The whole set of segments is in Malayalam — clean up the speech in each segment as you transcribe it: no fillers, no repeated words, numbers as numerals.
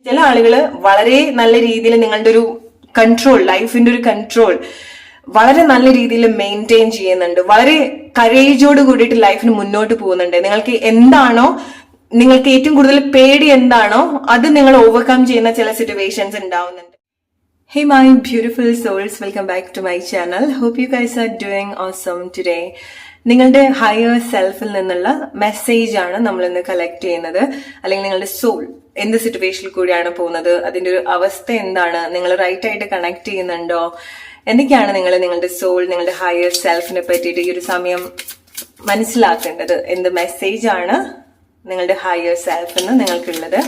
ചില ആളുകൾ വളരെ നല്ല രീതിയിൽ നിങ്ങളുടെ ഒരു കൺട്രോൾ, ലൈഫിന്റെ ഒരു കൺട്രോൾ വളരെ നല്ല രീതിയിൽ മെയിൻറ്റെയിൻ ചെയ്യുന്നുണ്ട്, വളരെ കറേജോട് കൂടിയിട്ട് ലൈഫിന് മുന്നോട്ട് പോകുന്നുണ്ട്. നിങ്ങൾക്ക് എന്താണോ, നിങ്ങൾക്ക് ഏറ്റവും കൂടുതൽ പേടി എന്താണോ അത് നിങ്ങൾ ഓവർകം ചെയ്യുന്ന ചില സിറ്റുവേഷൻസ് ഉണ്ടാവുന്നുണ്ട്. Hey my beautiful souls, welcome back to my channel. Hope you guys are doing awesome today. നിങ്ങളുടെ ഹയർ സെൽഫിൽ നിന്നുള്ള മെസ്സേജ് ആണ് നമ്മൾ ഇന്ന് കളക്ട് ചെയ്യുന്നത്. അല്ലെങ്കിൽ നിങ്ങളുടെ സോൾ എന്ത് സിറ്റുവേഷനിൽ കൂടിയാണ് പോകുന്നത്, അതിന്റെ ഒരു അവസ്ഥ എന്താണ്, നിങ്ങൾ റൈറ്റ് ആയിട്ട് കണക്ട് ചെയ്യുന്നുണ്ടോ, എന്തൊക്കെയാണ് നിങ്ങളുടെ സോൾ, നിങ്ങളുടെ ഹയർ സെൽഫിനെ പറ്റിയിട്ട് ഈ ഒരു സമയം മനസ്സിലാക്കേണ്ടത്, എന്ത് മെസ്സേജ് ആണ് നിങ്ങളുടെ ഹയർ സെൽഫിന് നിങ്ങൾക്കുള്ളത്.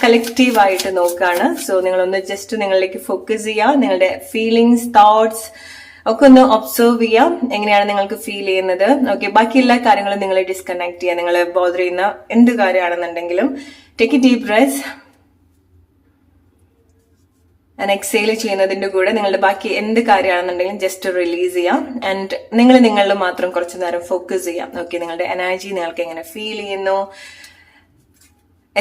കളക്റ്റീവായിട്ട് നോക്കാണ്. സോ നിങ്ങളൊന്ന് ജസ്റ്റ് നിങ്ങളിലേക്ക് ഫോക്കസ് ചെയ്യുക, നിങ്ങളുടെ ഫീലിങ്സ്, തോട്ട്സ് ഒക്കെ ഒന്ന് ഒബ്സർവ് ചെയ്യാം, എങ്ങനെയാണ് നിങ്ങൾക്ക് ഫീൽ ചെയ്യുന്നത്. ഓക്കെ, ബാക്കി എല്ലാ കാര്യങ്ങളും നിങ്ങളെ ഡിസ്കണക്ട് ചെയ്യുക. നിങ്ങളെ ബോധർ ചെയ്യുന്ന എന്ത് കാര്യമാണെന്നുണ്ടെങ്കിലും take a deep breath and exhale ചെയ്യുന്നതിന്റെ കൂടെ നിങ്ങളുടെ ബാക്കി എന്ത് കാര്യമാണെന്നുണ്ടെങ്കിലും ജസ്റ്റ് റിലീസ് ചെയ്യാം. ആൻഡ് നിങ്ങളിൽ മാത്രം കുറച്ചു നേരം ഫോക്കസ് ചെയ്യാം. ഓക്കെ, നിങ്ങളുടെ എനർജി നിങ്ങൾക്ക് എങ്ങനെ ഫീൽ ചെയ്യുന്നു,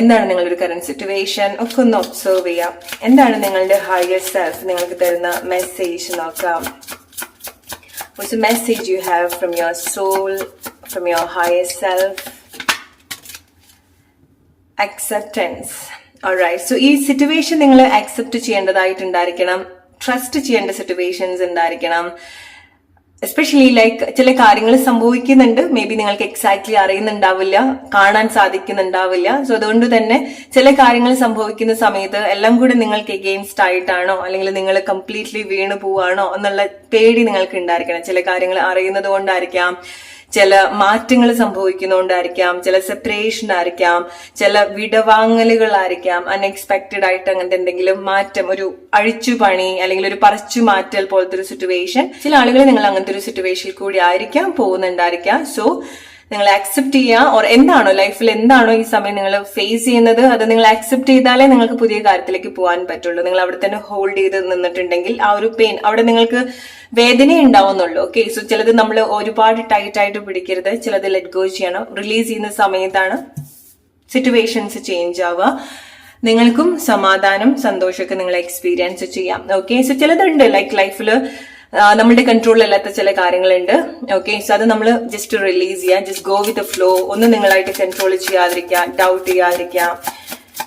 എന്താണ് നിങ്ങളുടെ ഒരു കറന്റ് സിറ്റുവേഷൻ ഒക്കെ ഒന്ന് ഒബ്സർവ് ചെയ്യാം. എന്താണ് നിങ്ങളുടെ ഹയർ സെൽഫ് നിങ്ങൾക്ക് തരുന്ന മെസ്സേജ് നോക്കാം. What's the message you have from your soul, from your higher self? Acceptance. Alright, so ഈ സിറ്റുവേഷൻ നിങ്ങൾ അക്സെപ്റ്റ് ചെയ്യേണ്ടതായിട്ടുണ്ടായിരിക്കണം, ട്രസ്റ്റ് ചെയ്യേണ്ട സിറ്റുവേഷൻസ് ഉണ്ടായിരിക്കണം. എസ്പെഷ്യലി ലൈക്ക് ചില കാര്യങ്ങൾ സംഭവിക്കുന്നുണ്ട്, മേ ബി നിങ്ങൾക്ക് എക്സാക്ട്ലി അറിയുന്നുണ്ടാവില്ല, കാണാൻ സാധിക്കുന്നുണ്ടാവില്ല. സോ അതുകൊണ്ട് തന്നെ ചില കാര്യങ്ങൾ സംഭവിക്കുന്ന സമയത്ത് എല്ലാം കൂടെ നിങ്ങൾക്ക് എഗെയിൻസ്റ്റ് ആയിട്ടാണോ, അല്ലെങ്കിൽ നിങ്ങൾ കംപ്ലീറ്റ്ലി വീണു പോവാണോ എന്നുള്ള പേടി നിങ്ങൾക്ക് ഉണ്ടായിരിക്കണം. ചില കാര്യങ്ങൾ അറിയുന്നത് കൊണ്ടായിരിക്കാം, ചില മാറ്റങ്ങൾ സംഭവിക്കുന്നതുകൊണ്ടായിരിക്കാം, ചില സെപ്പറേഷൻ ആയിരിക്കാം, ചില വിടവാങ്ങലുകളായിരിക്കാം, അൺഎക്സ്പെക്റ്റഡ് ആയിട്ട് അങ്ങനത്തെ എന്തെങ്കിലും മാറ്റം, ഒരു അഴിച്ചുപണി അല്ലെങ്കിൽ ഒരു പറിച്ചു മാറ്റൽ പോലത്തെ ഒരു സിറ്റുവേഷൻ. ചില ആളുകൾ നിങ്ങൾ അങ്ങനത്തെ ഒരു സിറ്റുവേഷനിൽ കൂടി ആയിരിക്കാം പോകുന്നുണ്ടായിരിക്കാം. സോ നിങ്ങൾ അക്സെപ്റ്റ് ചെയ്യുക, ഓർ എന്താണോ ലൈഫിൽ എന്താണോ ഈ സമയം നിങ്ങൾ ഫേസ് ചെയ്യുന്നത് അത് നിങ്ങൾ അക്സെപ്റ്റ് ചെയ്താലേ നിങ്ങൾക്ക് പുതിയ കാര്യത്തിലേക്ക് പോകാൻ പറ്റുള്ളൂ. നിങ്ങൾ അവിടെ തന്നെ ഹോൾഡ് ചെയ്ത് നിന്നിട്ടുണ്ടെങ്കിൽ ആ ഒരു പെയിൻ അവിടെ നിങ്ങൾക്ക് വേദന ഉണ്ടാവുന്നുള്ളൂ. ഓക്കെ, സോ ചിലത് നമ്മൾ ഒരുപാട് ടൈറ്റ് ആയിട്ട് പിടിക്കരുത്, ചിലത് ലെറ്റ് ഗോ ചെയ്യണം. റിലീസ് ചെയ്യുന്ന സമയത്താണ് സിറ്റുവേഷൻസ് ചേഞ്ച് ആവുക. നിങ്ങൾക്കും സമാധാനം, സന്തോഷമൊക്കെ നിങ്ങൾ എക്സ്പീരിയൻസ് ചെയ്യാം. ഓക്കെ, സോ ചിലതുണ്ട് ലൈക്ക് ലൈഫില് നമ്മുടെ കൺട്രോളിലല്ലാത്ത ചില കാര്യങ്ങളുണ്ട്. ഓക്കെ, സോ അത് നമ്മൾ ജസ്റ്റ് റിലീസ് ചെയ്യാം, just go with the flow. ഒന്നും നിങ്ങളായിട്ട് കൺട്രോൾ ചെയ്യാതിരിക്കാം, ഡൗട്ട് ചെയ്യാതിരിക്കാം,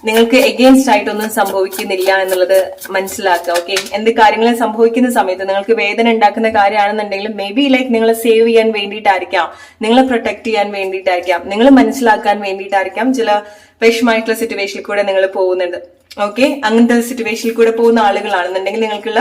നിങ്ങൾക്ക് എഗെയിൻസ്റ്റ് ആയിട്ടൊന്നും സംഭവിക്കുന്നില്ല എന്നുള്ളത് മനസ്സിലാക്കുക. ഓക്കെ, എന്ത് കാര്യങ്ങളും സംഭവിക്കുന്ന സമയത്ത് നിങ്ങൾക്ക് വേദന ഉണ്ടാക്കുന്ന കാര്യമാണെന്നുണ്ടെങ്കിലും മേ ബി ലൈക്ക് നിങ്ങളെ സേവ് ചെയ്യാൻ വേണ്ടിയിട്ടായിരിക്കാം, നിങ്ങളെ പ്രൊട്ടക്ട് ചെയ്യാൻ വേണ്ടിയിട്ടായിരിക്കാം, നിങ്ങൾ മനസ്സിലാക്കാൻ വേണ്ടിയിട്ടായിരിക്കാം ചില വിഷമമായിട്ടുള്ള സിറ്റുവേഷനിൽ കൂടെ നിങ്ങൾ പോകുന്നുണ്ട്. ഓക്കെ, അങ്ങനത്തെ സിറ്റുവേഷനിൽ കൂടെ പോകുന്ന ആളുകളാണെന്നുണ്ടെങ്കിൽ നിങ്ങൾക്കുള്ള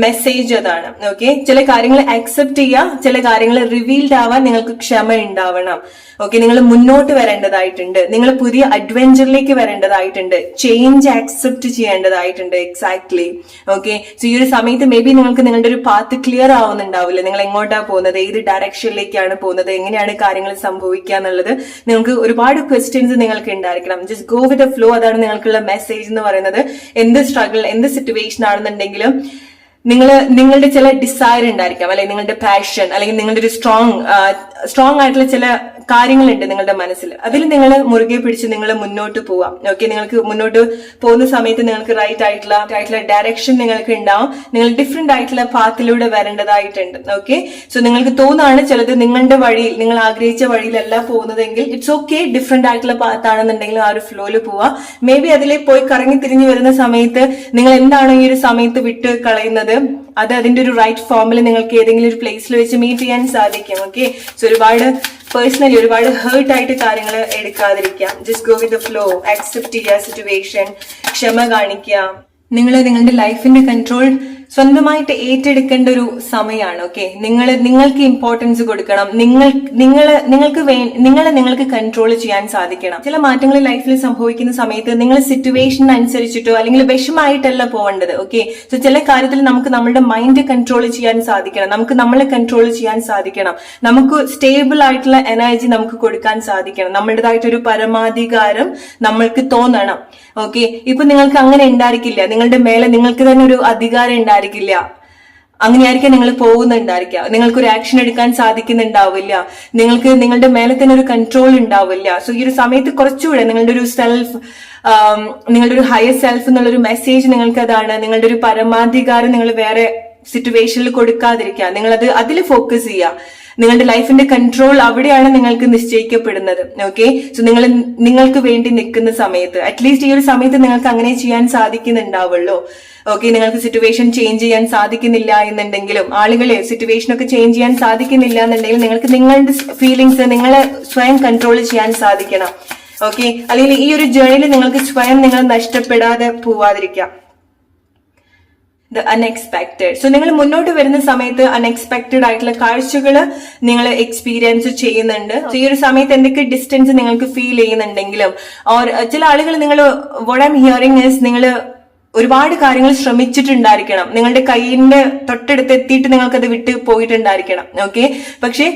മെസ്സേജ് അതാണ്. ഓക്കെ, ചില കാര്യങ്ങൾ അക്സെപ്റ്റ് ചെയ്യുക, ചില കാര്യങ്ങൾ റിവീൽഡ് ആവാൻ നിങ്ങൾക്ക് ക്ഷമ ഉണ്ടാവണം. ഓക്കെ, നിങ്ങൾ മുന്നോട്ട് വരേണ്ടതായിട്ടുണ്ട്, നിങ്ങൾ പുതിയ അഡ്വെഞ്ചറിലേക്ക് വരേണ്ടതായിട്ടുണ്ട്, ചേഞ്ച് അക്സെപ്റ്റ് ചെയ്യേണ്ടതായിട്ടുണ്ട്. എക്സാക്ട്ലി. ഓക്കെ, സോ ഈ ഒരു സമയത്ത് മേ ബി നിങ്ങൾക്ക് നിങ്ങളുടെ ഒരു പാത്ത് ക്ലിയർ ആവുന്നുണ്ടാവില്ല, നിങ്ങൾ എങ്ങോട്ടാണ് പോകുന്നത്, ഏത് ഡയറക്ഷനിലേക്കാണ് പോകുന്നത്, എങ്ങനെയാണ് കാര്യങ്ങൾ സംഭവിക്കുക എന്നുള്ളത് നിങ്ങൾക്ക് ഒരുപാട് ക്വസ്റ്റ്യൻസ് നിങ്ങൾക്ക് ഉണ്ടായിരിക്കണം. Just go with the flow, അതാണ് നിങ്ങൾക്കുള്ള മെസ്സേജ് എന്ന് പറയുന്നത്. എന്ത് സ്ട്രഗിൾ, എന്ത് സിറ്റുവേഷൻ ആണെന്നുണ്ടെങ്കിലും നിങ്ങളുടെ ചില ഡിസയർ ഉണ്ടായിരിക്കാം, അല്ലെങ്കിൽ നിങ്ങളുടെ പാഷൻ, അല്ലെങ്കിൽ നിങ്ങളുടെ ഒരു സ്ട്രോങ് ആയിട്ടുള്ള ചില കാര്യങ്ങളുണ്ട് നിങ്ങളുടെ മനസ്സിൽ. അതിൽ നിങ്ങൾ മുറുകെ പിടിച്ച് നിങ്ങൾ മുന്നോട്ട് പോവാം. ഓക്കെ, നിങ്ങൾക്ക് മുന്നോട്ട് പോകുന്ന സമയത്ത് നിങ്ങൾക്ക് റൈറ്റ് ആയിട്ടുള്ള ഡയറക്ഷൻ നിങ്ങൾക്ക് ഉണ്ടാവും. നിങ്ങൾ ഡിഫറെന്റ് ആയിട്ടുള്ള പാത്തിലൂടെ വരേണ്ടതായിട്ടുണ്ട്. ഓക്കെ, സോ നിങ്ങൾക്ക് തോന്നാണ് ചിലത് നിങ്ങളുടെ വഴിയിൽ, നിങ്ങൾ ആഗ്രഹിച്ച വഴിയിലല്ല പോകുന്നതെങ്കിൽ ഇറ്റ്സ് ഓക്കെ, ഡിഫറെന്റ് ആയിട്ടുള്ള പാത്താണെന്നുണ്ടെങ്കിൽ ആ ഒരു ഫ്ലോയിൽ പോവാ. മേ ബി അതിലേക്ക് പോയി കറങ്ങി തിരിഞ്ഞു വരുന്ന സമയത്ത് നിങ്ങൾ എന്താണോ ഈ ഒരു സമയത്ത് വിട്ട് കളയുന്നത് അത് അതിന്റെ ഒരു റൈറ്റ് ഫോമിൽ നിങ്ങൾക്ക് ഏതെങ്കിലും ഒരു പ്ലേസിൽ വെച്ച് മീറ്റ് ചെയ്യാൻ സാധിക്കും. ഓക്കെ, സോ ഒരുപാട് പേഴ്സണലി ഒരുപാട് ഹേർട്ട് ആയിട്ട് കാര്യങ്ങൾ എടുക്കാതിരിക്കാം. Just go with the flow, accept ചെയ്യുക സിറ്റുവേഷൻ, ക്ഷമ കാണിക്കുക. നിങ്ങളുടെ ലൈഫിന്റെ കൺട്രോൾ സ്വന്തമായിട്ട് ഏറ്റെടുക്കേണ്ട ഒരു സമയമാണ്. ഓക്കെ, നിങ്ങൾക്ക് ഇമ്പോർട്ടൻസ് കൊടുക്കണം, നിങ്ങൾക്ക് കൺട്രോൾ ചെയ്യാൻ സാധിക്കണം. ചില മാറ്റങ്ങൾ ലൈഫിൽ സംഭവിക്കുന്ന സമയത്ത് നിങ്ങൾ സിറ്റുവേഷൻ അനുസരിച്ചിട്ടോ അല്ലെങ്കിൽ വിഷമായിട്ടല്ല പോകേണ്ടത്. ഓക്കെ, സോ ചില കാര്യത്തിൽ നമുക്ക് നമ്മുടെ മൈൻഡ് കൺട്രോൾ ചെയ്യാൻ സാധിക്കണം, നമുക്ക് നമ്മളെ കൺട്രോൾ ചെയ്യാൻ സാധിക്കണം, നമുക്ക് സ്റ്റേബിൾ ആയിട്ടുള്ള എനർജി നമുക്ക് കൊടുക്കാൻ സാധിക്കണം, നമ്മുടേതായിട്ടൊരു പരമാധികാരം നമ്മൾക്ക് തോന്നണം. ഓക്കെ, ഇപ്പൊ നിങ്ങൾക്ക് അങ്ങനെ ഉണ്ടായിരിക്കില്ല, നിങ്ങളുടെ മേലെ നിങ്ങൾക്ക് തന്നെ ഒരു അധികാരം ഉണ്ടായിരിക്കില്ല. അങ്ങനെയായിരിക്കാം നിങ്ങൾ പോകുന്നുണ്ടായിരിക്കുക. നിങ്ങൾക്കൊരു ആക്ഷൻ എടുക്കാൻ സാധിക്കുന്നുണ്ടാവില്ല, നിങ്ങൾക്ക് നിങ്ങളുടെ മേലെ തന്നെ ഒരു കൺട്രോൾ ഉണ്ടാവില്ല. സോ ഈ ഒരു സമയത്ത് കുറച്ചുകൂടെ നിങ്ങളുടെ ഒരു സെൽഫ്, നിങ്ങളുടെ ഒരു ഹയർ സെൽഫ് എന്നുള്ളൊരു മെസ്സേജ് നിങ്ങൾക്ക് അതാണ്. നിങ്ങളുടെ ഒരു പരമാധികാരം നിങ്ങൾ വേറെ സിറ്റുവേഷനിൽ കൊടുക്കാതിരിക്കുക, നിങ്ങളത് അതിൽ ഫോക്കസ് ചെയ്യുക. നിങ്ങളുടെ ലൈഫിന്റെ കൺട്രോൾ അവിടെയാണ് നിങ്ങൾക്ക് നിശ്ചയിക്കപ്പെടുന്നത്. ഓക്കെ, സോ നിങ്ങൾക്ക് വേണ്ടി നിൽക്കുന്ന സമയത്ത് അറ്റ്ലീസ്റ്റ് ഈ ഒരു സമയത്ത് നിങ്ങൾക്ക് അങ്ങനെ ചെയ്യാൻ സാധിക്കുന്നുണ്ടാവുള്ളൂ. ഓക്കെ, നിങ്ങൾക്ക് സിറ്റുവേഷൻ ചേഞ്ച് ചെയ്യാൻ സാധിക്കുന്നില്ല എന്നുണ്ടെങ്കിലും, ആളുകളെ സിറ്റുവേഷനൊക്കെ ചേഞ്ച് ചെയ്യാൻ സാധിക്കുന്നില്ല എന്നുണ്ടെങ്കിൽ നിങ്ങൾക്ക് നിങ്ങളുടെ ഫീലിങ്സ് നിങ്ങളെ സ്വയം കൺട്രോൾ ചെയ്യാൻ സാധിക്കണം. ഓക്കെ, അല്ലെങ്കിൽ ഈ ഒരു ജേർണിയിൽ നിങ്ങൾക്ക് സ്വയം നിങ്ങൾ നഷ്ടപ്പെടാതെ പോവാതിരിക്കാം. The unexpected. സോ നിങ്ങൾ മുന്നോട്ട് വരുന്ന സമയത്ത് അൺഎക്സ്പെക്ടഡ് ആയിട്ടുള്ള കാഴ്ചകൾ നിങ്ങൾ എക്സ്പീരിയൻസ് ചെയ്യുന്നുണ്ട്. ഈ ഒരു സമയത്ത് എന്തൊക്കെ ഡിസ്റ്റൻസ് നിങ്ങൾക്ക് ഫീൽ ചെയ്യുന്നുണ്ടെങ്കിലും, ഓർ ചില ആളുകൾ നിങ്ങൾ what I M hearing is നിങ്ങൾ ഒരുപാട് കാര്യങ്ങൾ ശ്രമിച്ചിട്ടുണ്ടായിരിക്കണം, നിങ്ങളുടെ കയ്യിന്റെ തൊട്ടടുത്ത് എത്തിയിട്ട് നിങ്ങൾക്കത് വിട്ട് പോയിട്ടുണ്ടായിരിക്കണം. ഓക്കെ, പക്ഷേ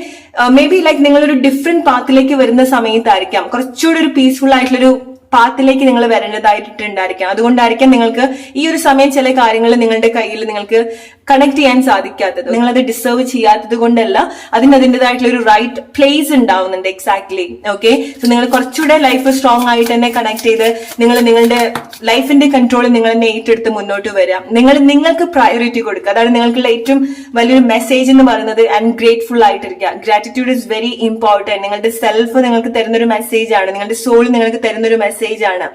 മേ ബി ലൈക്ക് നിങ്ങളൊരു ഡിഫറെന്റ് പാത്തിലേക്ക് വരുന്ന സമയത്തായിരിക്കാം കുറച്ചുകൂടി ഒരു പീസ്ഫുൾ ആയിട്ടുള്ളൊരു പാത്തിലേക്ക് നിങ്ങൾ വരേണ്ടതായിട്ടുണ്ടായിരിക്കാം. അതുകൊണ്ടായിരിക്കാം നിങ്ങൾക്ക് ഈ ഒരു സമയം ചില കാര്യങ്ങൾ നിങ്ങളുടെ കയ്യിൽ നിങ്ങൾക്ക് കണക്ട് ചെയ്യാൻ സാധിക്കാത്തത്. നിങ്ങളത് ഡിസേർവ് ചെയ്യാത്തത് കൊണ്ടല്ല, അതിൻ്റെതായിട്ടുള്ള ഒരു റൈറ്റ് പ്ലേസ് ഉണ്ടാവുന്നുണ്ട്. എക്സാക്ട്ലി. ഓക്കെ, സോ നിങ്ങൾ കുറച്ചുകൂടെ ലൈഫ് സ്ട്രോങ് ആയിട്ട് തന്നെ കണക്ട് ചെയ്ത് നിങ്ങൾ നിങ്ങളുടെ ലൈഫിന്റെ കൺട്രോൾ നിങ്ങൾ തന്നെ ഏറ്റെടുത്ത് മുന്നോട്ട് വരാം. നിങ്ങൾക്ക് പ്രയോറിറ്റി കൊടുക്കുക. അതാണ് നിങ്ങൾക്കുള്ള ഏറ്റവും വലിയൊരു മെസ്സേജ് എന്ന് പറയുന്നത്. ആൻഡ് ഗ്രേറ്റ്ഫുൾ ആയിട്ടിരിക്കുക. Gratitude is very important. നിങ്ങളുടെ സെൽഫ് നിങ്ങൾക്ക് തരുന്നൊരു മെസ്സേജ് ആണ്, നിങ്ങളുടെ സോൾ നിങ്ങൾക്ക് തരുന്നൊരു മെസ്സേജ് ആണ്.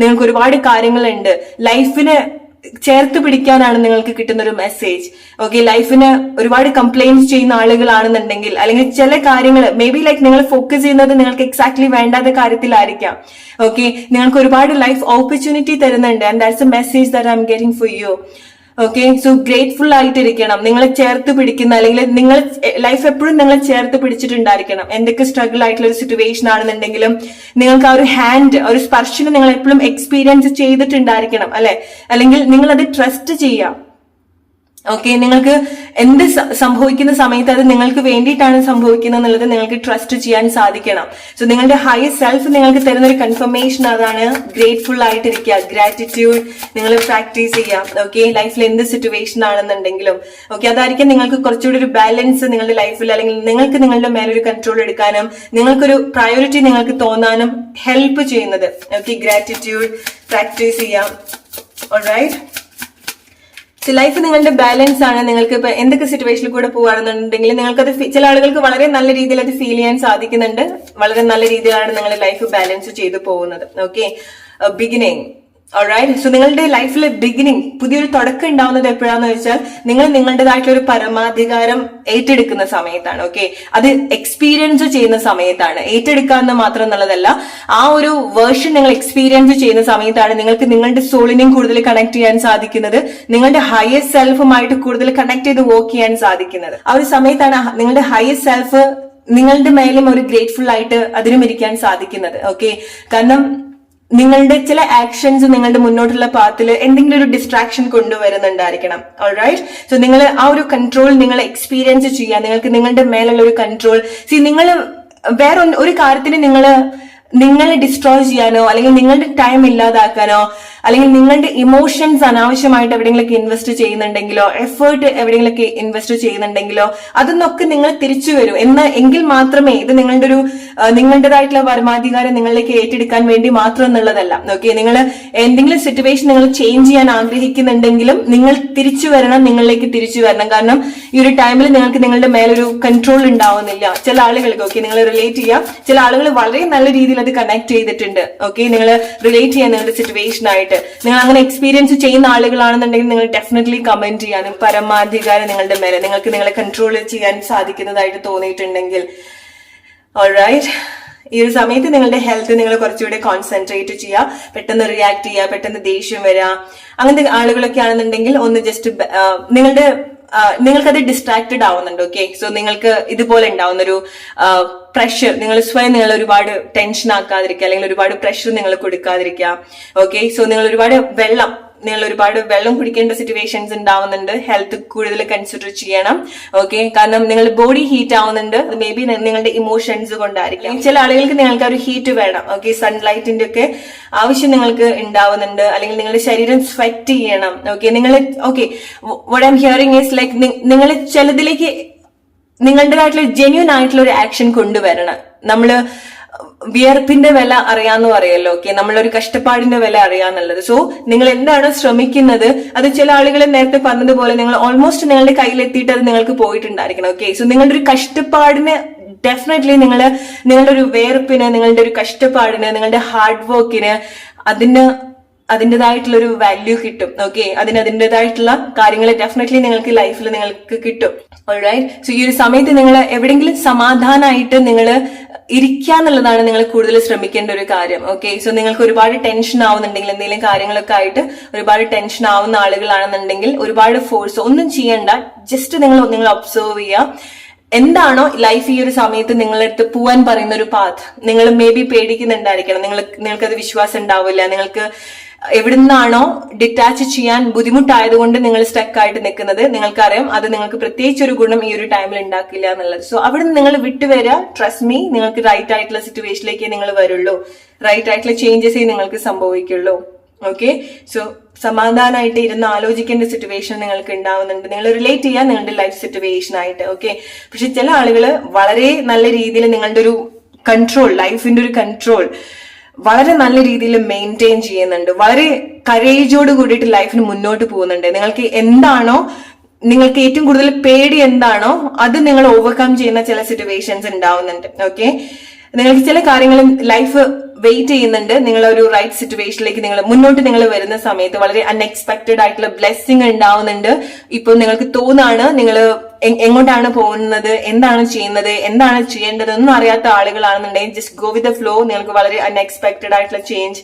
നിങ്ങൾക്ക് ഒരുപാട് കാര്യങ്ങളുണ്ട്, ലൈഫിന് ചേർത്ത് പിടിക്കാനാണ് നിങ്ങൾക്ക് കിട്ടുന്ന ഒരു മെസ്സേജ്. ഓക്കെ, ലൈഫിന് ഒരുപാട് കംപ്ലൈന്റ് ചെയ്യുന്ന ആളുകളാണെന്നുണ്ടെങ്കിൽ, അല്ലെങ്കിൽ ചില കാര്യങ്ങൾ മേ ബി ലൈക്ക് നിങ്ങൾ ഫോക്കസ് ചെയ്യുന്നത് നിങ്ങൾക്ക് എക്സാക്ട്ലി വേണ്ടാത്ത കാര്യത്തിലായിരിക്കാം. ഓക്കെ, നിങ്ങൾക്ക് ഒരുപാട് ലൈഫ് ഓപ്പർച്യൂണിറ്റി തരുന്നുണ്ട്. And that's a message that I am getting for you. Okay, so grateful ആയിട്ടിരിക്കണം. നിങ്ങളെ ചേർത്ത് പിടിക്കുന്ന, അല്ലെങ്കിൽ നിങ്ങൾ ലൈഫ് എപ്പോഴും നിങ്ങളെ ചേർത്ത് പിടിച്ചിട്ടുണ്ടായിരിക്കണം. എന്തൊക്കെ സ്ട്രഗിൾ ആയിട്ടുള്ള ഒരു സിറ്റുവേഷൻ ആണെന്നുണ്ടെങ്കിലും നിങ്ങൾക്ക് ആ ഒരു ഹാൻഡ്, ഒരു സ്പർശനം നിങ്ങൾ എപ്പോഴും എക്സ്പീരിയൻസ് ചെയ്തിട്ടുണ്ടായിരിക്കണം, അല്ലെ? അല്ലെങ്കിൽ നിങ്ങൾ അത് ട്രസ്റ്റ് ചെയ്യാം. ഓക്കെ, നിങ്ങൾക്ക് എന്ത് സംഭവിക്കുന്ന സമയത്ത് അത് നിങ്ങൾക്ക് വേണ്ടിയിട്ടാണ് സംഭവിക്കുന്നത് എന്നുള്ളത് നിങ്ങൾക്ക് ട്രസ്റ്റ് ചെയ്യാൻ സാധിക്കണം. സോ നിങ്ങളുടെ ഹയർ സെൽഫ് നിങ്ങൾക്ക് തരുന്ന ഒരു കൺഫർമേഷൻ അതാണ് ഗ്രേറ്റ്ഫുൾ ആയിട്ടിരിക്കുക. ഗ്രാറ്റിറ്റ്യൂഡ് നിങ്ങൾ പ്രാക്ടീസ് ചെയ്യാം. ഓക്കെ, ലൈഫിൽ എന്ത് സിറ്റുവേഷൻ ആണെന്നുണ്ടെങ്കിലും ഓക്കെ, അതായിരിക്കും നിങ്ങൾക്ക് കുറച്ചുകൂടി ഒരു ബാലൻസ് നിങ്ങളുടെ ലൈഫിൽ, അല്ലെങ്കിൽ നിങ്ങൾക്ക് നിങ്ങളുടെ മേലൊരു കൺട്രോൾ എടുക്കാനും നിങ്ങൾക്കൊരു പ്രയോറിറ്റി നിങ്ങൾക്ക് തോന്നാനും ഹെൽപ്പ് ചെയ്യുന്നത്. ഓക്കെ, ഗ്രാറ്റിറ്റ്യൂഡ് പ്രാക്ടീസ് ചെയ്യാം. ഓൾറൈറ്റ്, ലൈഫ് നിങ്ങളുടെ ബാലൻസ് ആണ്. നിങ്ങൾക്ക് ഇപ്പൊ എന്തൊക്കെ സിറ്റുവേഷനിൽ കൂടെ പോവാണെന്നുണ്ടെങ്കിൽ നിങ്ങൾക്കത് ചില ആളുകൾക്ക് വളരെ നല്ല രീതിയിൽ അത് ഫീൽ ചെയ്യാൻ സാധിക്കുന്നുണ്ട്. വളരെ നല്ല രീതിയിലാണ് നിങ്ങളുടെ ലൈഫ് ബാലൻസ് ചെയ്തു പോകുന്നത്. Okay, beginning. ഓൾറൈറ്റ്, സോ നിങ്ങളുടെ ലൈഫിലെ ബിഗിനിങ്, പുതിയൊരു തുടക്കം ഉണ്ടാവുന്നത് എപ്പോഴാന്ന് വെച്ചാൽ നിങ്ങൾ നിങ്ങളുടേതായിട്ടുള്ള ഒരു പരമാധികാരം ഏറ്റെടുക്കുന്ന സമയത്താണ്. ഓക്കെ, അത് എക്സ്പീരിയൻസ് ചെയ്യുന്ന സമയത്താണ്. ഏറ്റെടുക്കാന്ന് മാത്രം എന്നുള്ളതല്ല, ആ ഒരു വേർഷൻ നിങ്ങൾ എക്സ്പീരിയൻസ് ചെയ്യുന്ന സമയത്താണ് നിങ്ങൾക്ക് നിങ്ങളുടെ സോളിനെയും കൂടുതൽ കണക്ട് ചെയ്യാൻ സാധിക്കുന്നത്, നിങ്ങളുടെ ഹയർ സെൽഫുമായിട്ട് കൂടുതൽ കണക്ട് ചെയ്ത് വർക്ക് ചെയ്യാൻ സാധിക്കുന്നത്. ആ ഒരു സമയത്താണ് നിങ്ങളുടെ ഹയർ സെൽഫ് നിങ്ങളുടെ മേലും ഒരു ഗ്രേറ്റ്ഫുൾ ആയിട്ട് അതിനും ഇരിക്കാൻ സാധിക്കുന്നത്. ഓക്കെ, കാരണം നിങ്ങളുടെ ചില ആക്ഷൻസ് നിങ്ങളുടെ മുന്നോട്ടുള്ള പാത്തിൽ എന്തെങ്കിലും ഒരു ഡിസ്ട്രാക്ഷൻ കൊണ്ടുവരുന്നുണ്ടായിരിക്കണം. ഓൾറൈറ്റ്, സോ നിങ്ങൾ ആ ഒരു കൺട്രോൾ നിങ്ങൾ എക്സ്പീരിയൻസ് ചെയ്യുക. നിങ്ങൾക്ക് നിങ്ങളുടെ മേലുള്ള ഒരു കൺട്രോൾ, നിങ്ങൾ വേറെ ഒരു കാര്യത്തിന് നിങ്ങളെ ഡിസ്ട്രോയ് ചെയ്യാനോ, അല്ലെങ്കിൽ നിങ്ങളുടെ ടൈം ഇല്ലാതാക്കാനോ, അല്ലെങ്കിൽ നിങ്ങളുടെ ഇമോഷൻസ് അനാവശ്യമായിട്ട് എവിടെയെങ്കിലൊക്കെ ഇൻവെസ്റ്റ് ചെയ്യുന്നുണ്ടെങ്കിലോ, എഫേർട്ട് എവിടെയെങ്കിലൊക്കെ ഇൻവെസ്റ്റ് ചെയ്യുന്നുണ്ടെങ്കിലോ, അതൊന്നൊക്കെ നിങ്ങൾ തിരിച്ചു വരും എങ്കിൽ മാത്രമേ ഇത് നിങ്ങളുടേതായിട്ടുള്ള പരമാധികാരം നിങ്ങളിലേക്ക് ഏറ്റെടുക്കാൻ വേണ്ടി മാത്രം എന്നുള്ളതല്ല. ഓക്കെ, നിങ്ങൾ എന്തെങ്കിലും സിറ്റുവേഷൻ നിങ്ങൾ ചേഞ്ച് ചെയ്യാൻ ആഗ്രഹിക്കുന്നുണ്ടെങ്കിലും നിങ്ങൾ തിരിച്ചു വരണം, നിങ്ങളിലേക്ക് തിരിച്ചു വരണം. കാരണം ഈ ഒരു ടൈമിൽ നിങ്ങൾക്ക് നിങ്ങളുടെ മേലൊരു കൺട്രോൾ ഉണ്ടാവുന്നില്ല. ചില ആളുകൾക്ക് ഓക്കെ, നിങ്ങൾ റിലേറ്റ് ചെയ്യാം, ചില ആളുകൾ വളരെ നല്ല രീതിയിൽ അത് കണക്ട് ചെയ്തിട്ടുണ്ട്. ഓക്കെ, നിങ്ങൾ റിലേറ്റ് ചെയ്യാൻ നിങ്ങളുടെ സിറ്റുവേഷൻ ആയിട്ട് നിങ്ങൾ അങ്ങനെ എക്സ്പീരിയൻസ് ചെയ്യുന്ന ആളുകളാണെന്നുണ്ടെങ്കിൽ നിങ്ങൾ ഡെഫിനറ്റ്ലി കമന്റ് ചെയ്യാനും, പരമാധികാരം നിങ്ങളുടെ മേലെ നിങ്ങൾക്ക് നിങ്ങളെ കൺട്രോൾ ചെയ്യാൻ സാധിക്കുന്നതായിട്ട് തോന്നിയിട്ടുണ്ടെങ്കിൽ. ഓൾറൈറ്റ്, ഈ ഒരു സമയത്ത് നിങ്ങളുടെ ഹെൽത്ത് നിങ്ങൾ കുറച്ചുകൂടെ കോൺസെൻട്രേറ്റ് ചെയ്യുക. പെട്ടെന്ന് റിയാക്ട് ചെയ്യുക, പെട്ടെന്ന് ദേഷ്യം വരിക, അങ്ങനത്തെ ആളുകളൊക്കെ ആണെന്നുണ്ടെങ്കിൽ ഒന്ന് ജസ്റ്റ് നിങ്ങൾക്കത് ഡിസ്ട്രാക്റ്റഡ് ആവുന്നുണ്ട്. ഓക്കെ, സോ നിങ്ങൾക്ക് ഇതുപോലെ ഉണ്ടാവുന്ന ഒരു പ്രഷർ, നിങ്ങൾ സ്വയം നിങ്ങൾ ഒരുപാട് ടെൻഷൻ ആക്കാതിരിക്കുക, അല്ലെങ്കിൽ ഒരുപാട് പ്രഷർ നിങ്ങൾ കൊടുക്കാതിരിക്കുക. ഓക്കെ, സോ നിങ്ങൾ ഒരുപാട് വെള്ളം നിങ്ങൾ ഒരുപാട് വെള്ളം കുടിക്കേണ്ട സിറ്റുവേഷൻസ് ഉണ്ടാവുന്നുണ്ട്. ഹെൽത്ത് കൂടുതൽ കൺസിഡർ ചെയ്യണം. ഓക്കെ, കാരണം നിങ്ങൾ ബോഡി ഹീറ്റ് ആവുന്നുണ്ട്. മേ ബി നിങ്ങളുടെ ഇമോഷൻസ് കൊണ്ടായിരിക്കും. ചില ആളുകൾക്ക് നിങ്ങൾക്ക് ഒരു ഹീറ്റ് വേണം. ഓക്കെ, സൺലൈറ്റിന്റെ ഒക്കെ ആവശ്യം നിങ്ങൾക്ക് ഉണ്ടാവുന്നുണ്ട്. അല്ലെങ്കിൽ നിങ്ങളുടെ ശരീരം സ്വെറ്റ് ചെയ്യണം. ഓക്കെ, നിങ്ങൾ okay what I M hearing is like നിങ്ങൾ ചിലതിലേക്ക് നിങ്ങളുടേതായിട്ടുള്ള ജെന്യൂൻ ആയിട്ടുള്ള ഒരു ആക്ഷൻ കൊണ്ടുവരണം. നമ്മള് വിയർപ്പിന്റെ വില അറിയാന്ന് പറയല്ലോ. ഓക്കെ, നമ്മളൊരു കഷ്ടപ്പാടിന്റെ വില അറിയാന്നുള്ളത്. സോ നിങ്ങൾ എന്താണോ ശ്രമിക്കുന്നത് അത് ചില ആളുകൾ നേരത്തെ പറഞ്ഞതുപോലെ നിങ്ങൾ ഓൾമോസ്റ്റ് നിങ്ങളുടെ കയ്യിലെത്തിയിട്ട് അത് നിങ്ങൾക്ക് പോയിട്ടുണ്ടായിരിക്കണം. ഓക്കെ, സോ നിങ്ങളുടെ ഒരു കഷ്ടപ്പാടിന് ഡെഫിനറ്റ്ലി നിങ്ങളുടെ ഒരു വിയർപ്പിന്, നിങ്ങളുടെ ഒരു കഷ്ടപ്പാടിന്, നിങ്ങളുടെ ഹാർഡ് വർക്കിന് അതിൻ്റെതായിട്ടുള്ള ഒരു വാല്യൂ കിട്ടും. ഓക്കെ, അതിൻ്റെതായിട്ടുള്ള കാര്യങ്ങൾ ഡെഫിനറ്റ്ലി നിങ്ങൾക്ക് ലൈഫിൽ നിങ്ങൾക്ക് കിട്ടും. ഓൾറൈറ്റ്, സോ ഈ ഒരു സമയത്ത് നിങ്ങൾ എവിടെയെങ്കിലും സമാധാനമായിട്ട് നിങ്ങൾ ഇരിക്കാന്നുള്ളതാണ് നിങ്ങൾ കൂടുതൽ ശ്രമിക്കേണ്ട ഒരു കാര്യം. ഓക്കെ, സോ നിങ്ങൾക്ക് ഒരുപാട് ടെൻഷൻ ആവുന്നുണ്ടെങ്കിൽ, എന്തെങ്കിലും കാര്യങ്ങളൊക്കെ ആയിട്ട് ഒരുപാട് ടെൻഷൻ ആവുന്ന ആളുകളാണെന്നുണ്ടെങ്കിൽ ഒരുപാട് ഫോഴ്സ് ഒന്നും ചെയ്യണ്ട. ജസ്റ്റ് നിങ്ങൾ ഒബ്സർവ് ചെയ്യുക. എന്താണോ ലൈഫ് ഈ ഒരു സമയത്ത് നിങ്ങളുടെ അടുത്ത് പോവാൻ പറയുന്ന ഒരു പാത്ത്, നിങ്ങൾ മേ ബി പേടിക്കുന്നുണ്ടായിരിക്കണം, നിങ്ങൾക്കത് വിശ്വാസം ഉണ്ടാവില്ല, നിങ്ങൾക്ക് എവിടുന്നാണോ ഡിറ്റാച്ച് ചെയ്യാൻ ബുദ്ധിമുട്ടായതുകൊണ്ട് നിങ്ങൾ സ്റ്റക്ക് ആയിട്ട് നിൽക്കുന്നത്, നിങ്ങൾക്കറിയാം അത് നിങ്ങൾക്ക് പ്രത്യേകിച്ച് ഒരു ഗുണം ഈ ഒരു ടൈമിൽ ഉണ്ടാക്കില്ല എന്നുള്ളത്. സോ അവിടെ നിങ്ങൾ വിട്ടുവരിക. ട്രസ്റ്റ് മീ, നിങ്ങൾക്ക് റൈറ്റ് ആയിട്ടുള്ള സിറ്റുവേഷനിലേക്ക് നിങ്ങൾ വരുള്ളൂ. റൈറ്റ് ആയിട്ടുള്ള ചേഞ്ചസേ നിങ്ങൾക്ക് സംഭവിക്കുള്ളൂ. ഓക്കെ, സോ സമാധാനമായിട്ട് ഇരുന്ന് ആലോചിക്കേണ്ട സിറ്റുവേഷൻ നിങ്ങൾക്ക് ഉണ്ടാവുന്നുണ്ട്. നിങ്ങൾ റിലേറ്റ് ചെയ്യാൻ നിങ്ങളുടെ ലൈഫ് സിറ്റുവേഷൻ ആയിട്ട്. ഓക്കെ, പക്ഷെ ചില ആളുകൾ വളരെ നല്ല രീതിയിൽ നിങ്ങളുടെ ഒരു കൺട്രോൾ, ലൈഫിന്റെ ഒരു കൺട്രോൾ വളരെ നല്ല രീതിയിൽ മെയിൻറ്റെയിൻ ചെയ്യുന്നുണ്ട്. വളരെ കറേജോട് കൂടിയിട്ട് ലൈഫിന് മുന്നോട്ട് പോകുന്നുണ്ട്. നിങ്ങൾക്ക് ഏറ്റവും കൂടുതൽ പേടി എന്താണോ അത് നിങ്ങൾ ഓവർകം ചെയ്യുന്ന ചില സിറ്റുവേഷൻസ് ഉണ്ടാവുന്നുണ്ട്. ഓക്കെ, നിങ്ങൾക്ക് ചില കാര്യങ്ങൾ ലൈഫ് വെയിറ്റ് ചെയ്യുന്നുണ്ട്. നിങ്ങൾ ഒരു റൈറ്റ് സിറ്റുവേഷനിലേക്ക് മുന്നോട്ട് വരുന്ന സമയത്ത് വളരെ അൺഎക്സ്പെക്ടഡ് ആയിട്ടുള്ള ബ്ലെസ്സിങ് ഉണ്ടാവുന്നുണ്ട്. ഇപ്പൊ നിങ്ങൾക്ക് തോന്നാണ് നിങ്ങൾ എങ്ങോട്ടാണ് പോകുന്നത്, എന്താണ് ചെയ്യുന്നത്, എന്താണ് ചെയ്യേണ്ടത് ഒന്നും അറിയാത്ത ആളുകളാണെന്നുണ്ടെങ്കിൽ just go with the flow. നിങ്ങൾക്ക് വളരെ അൺഎക്സ്പെക്ടഡ് ആയിട്ടുള്ള ചേഞ്ച്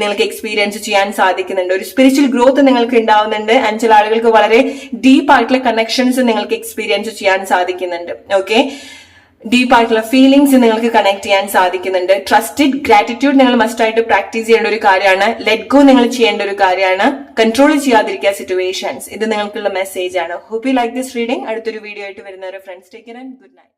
നിങ്ങൾക്ക് എക്സ്പീരിയൻസ് ചെയ്യാൻ സാധിക്കുന്നുണ്ട്. ഒരു സ്പിരിച്വൽ ഗ്രോത്ത് നിങ്ങൾക്ക് ഉണ്ടാവുന്നുണ്ട്. ആൻഡ് ചില ആളുകൾക്ക് വളരെ ഡീപ്പ് ആയിട്ടുള്ള കണക്ഷൻസ് നിങ്ങൾക്ക് എക്സ്പീരിയൻസ് ചെയ്യാൻ സാധിക്കുന്നുണ്ട്. ഓക്കെ, ഡീപ്പ് ആയിട്ടുള്ള ഫീലിംഗ്സ് നിങ്ങൾക്ക് കണക്ട് ചെയ്യാൻ സാധിക്കുന്നുണ്ട്. ട്രസ്റ്റഡ് ഗ്രാറ്റിറ്റ്യൂഡ് നിങ്ങൾ മസ്റ്റ് ആയിട്ട് പ്രാക്ടീസ് ചെയ്യേണ്ട ഒരു കാര്യമാണ്. ലെറ്റ് ഗോ നിങ്ങൾ ചെയ്യേണ്ട ഒരു കാര്യമാണ്. കൺട്രോൾ ചെയ്യാതിരിക്കുക സിറ്റുവേഷൻസ്. ഇത് നിങ്ങൾക്കുള്ള മെസ്സേജ് ആണ്. Hope you like this reading. അടുത്തൊരു വീഡിയോ ആയിട്ട് വരുന്നവരെ friends, take care and good night.